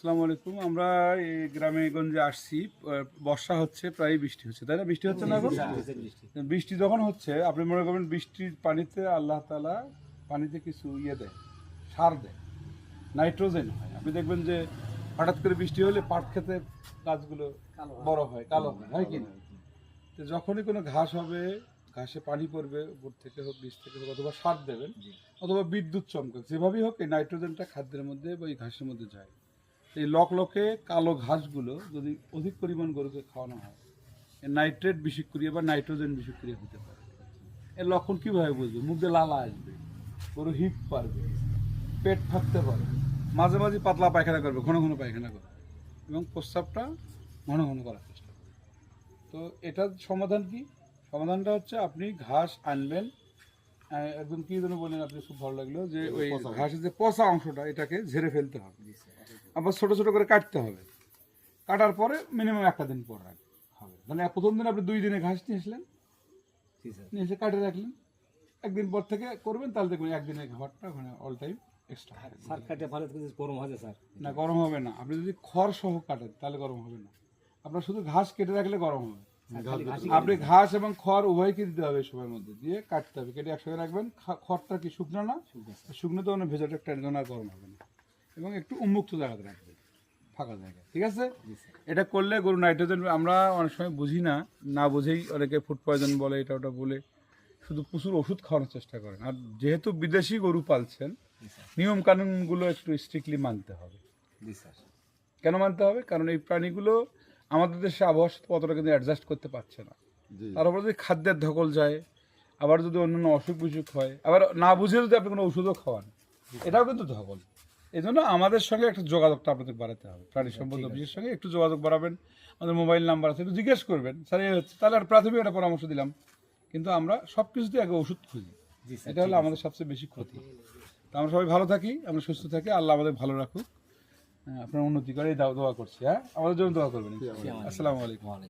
আসসালামু আলাইকুম। আমরা এই গ্রামে গঞ্জে আসছি, বর্ষা হচ্ছে, প্রায় বৃষ্টি হচ্ছে, তাই না? বৃষ্টি হচ্ছে না এখন? বৃষ্টি যখন হচ্ছে, আপনি মনে করবেন বৃষ্টির পানিতে আল্লাহ তাআলা পানিতে কিছু দেয়, সার দেয়, নাইট্রোজেন হয়। আপনি দেখবেন যে হঠাৎ করে বৃষ্টি হলে পাট ক্ষেতের গাছগুলো বড় হয়, কালো হয় কি না? তো যখনই কোনো ঘাস হবে, ঘাসে পানি পড়বে, উপর থেকে হোক, বীজ থেকে হোক, অথবা সার দেবেন, অথবা বিদ্যুৎ চমকাক, যেভাবেই হোক এই নাইট্রোজেনটা খাদ্যের মধ্যে বা এই ঘাসের মধ্যে যায়। এই লকলকে কালো ঘাসগুলো যদি অধিক পরিমাণ গরুকে খাওয়ানো হয়, নাইট্রেট বিষক্রিয়া বা নাইট্রোজেন বিষক্রিয়া হতে পারে। এর লক্ষণ কীভাবে বুঝবে? মুখ দিয়ে লালা আসবে, গরু হিপ পারবে, পেট ফাঁকতে পারে, মাঝে মাঝে পাতলা পায়খানা করবে, ঘন ঘন পায়খানা করবে, এবং প্রস্রাবটা ঘন ঘন করার চেষ্টা করবে। তো এটার সমাধান কি? সমাধানটা হচ্ছে আপনি ঘাস আনবেন, একদম কি যেন বললেন আপনি, খুব ভালো লাগলো, যে ওই ঘাসের যে পচা অংশটা এটাকে ঝেড়ে ফেলতে হবে, আবার ছোট ছোট করে কাটতে হবে। কাটার পরে মিনিমাম একটা দিন পর হবে, মানে প্রথম দিন আপনি 2 দিনে ঘাস নিয়ে আসলেন, নিয়ে এসে কাটে রাখলেন, একদিন পর থেকে করবেন, তাহলে দেখবেন একদিনের খাবারটা ওখানে অল টাইম এক্সট্রা। সার কাটে ভালো গরম হবে স্যার? না, গরম হবে না। আপনি যদি খড় সহ কাটেন তাহলে গরম হবে না, আপনার শুধু ঘাস কেটে রাখলে গরম হবে। আপনি ঘাস এবং খড় উভয়কে দিতে হবে, এই সময়ের মধ্যে দিয়ে কাটতে হবে, কেটে একসঙ্গে রাখবেন। খড়টা কি শুকনো না? শুকনো তো অনেক ভেজাটা টেনশন আর গরম হবে না, এবং একটু উন্মুক্ত জায়গাতে রাখবেন, ফাঁকা জায়গায়, ঠিক আছে? এটা করলে গরু নাইট্রোজেন, আমরা অনেক সময় বুঝি না, না বুঝেই অনেকে ফুড পয়জন বলে, এটা ওটা বলে শুধু প্রচুর ওষুধ খাওয়ানোর চেষ্টা করেন। আর যেহেতু বিদেশি গরু পালছেন, নিয়ম কানুনগুলো একটু স্ট্রিক্টলি মানতে হবে। কেন মানতে হবে? কারণ এই প্রাণীগুলো আমাদের দেশে আবহাওয়ার সাথে অতটা কিন্তু অ্যাডজাস্ট করতে পারছে না। তার উপরে যদি খাদ্যের ধকল যায়, আবার যদি অন্যান্য অসুখ বিসুখ হয়, আবার না বুঝে যদি আপনি কোনো ওষুধও খাওয়ান, এটাও কিন্তু ধকল। এই জন্য আমাদের সঙ্গে একটা যোগাযোগটা আপনাদের বাড়াতে হবে। প্রাণী সম্পদ অফিসের সঙ্গে একটু যোগাযোগ বাড়াবেন, আমাদের মোবাইল নাম্বার আছে, একটু জিজ্ঞেস করবেন, স্যার এই হচ্ছে, তাহলে আর প্রাথমিক একটা পরামর্শ দিলাম। কিন্তু আমরা সব কিছুতে আগে ওষুধ খুঁজি, এটা হলো আমাদের সবচেয়ে বেশি ক্ষতি। তো আমরা সবাই ভালো থাকি, আমরা সুস্থ থাকি, আল্লাহ আমাদের ভালো রাখুক, আপনার উন্নতি করে এই দোয়া করছি। হ্যাঁ, আমাদের জন্য দোয়া করবেন। আসসালামু আলাইকুম।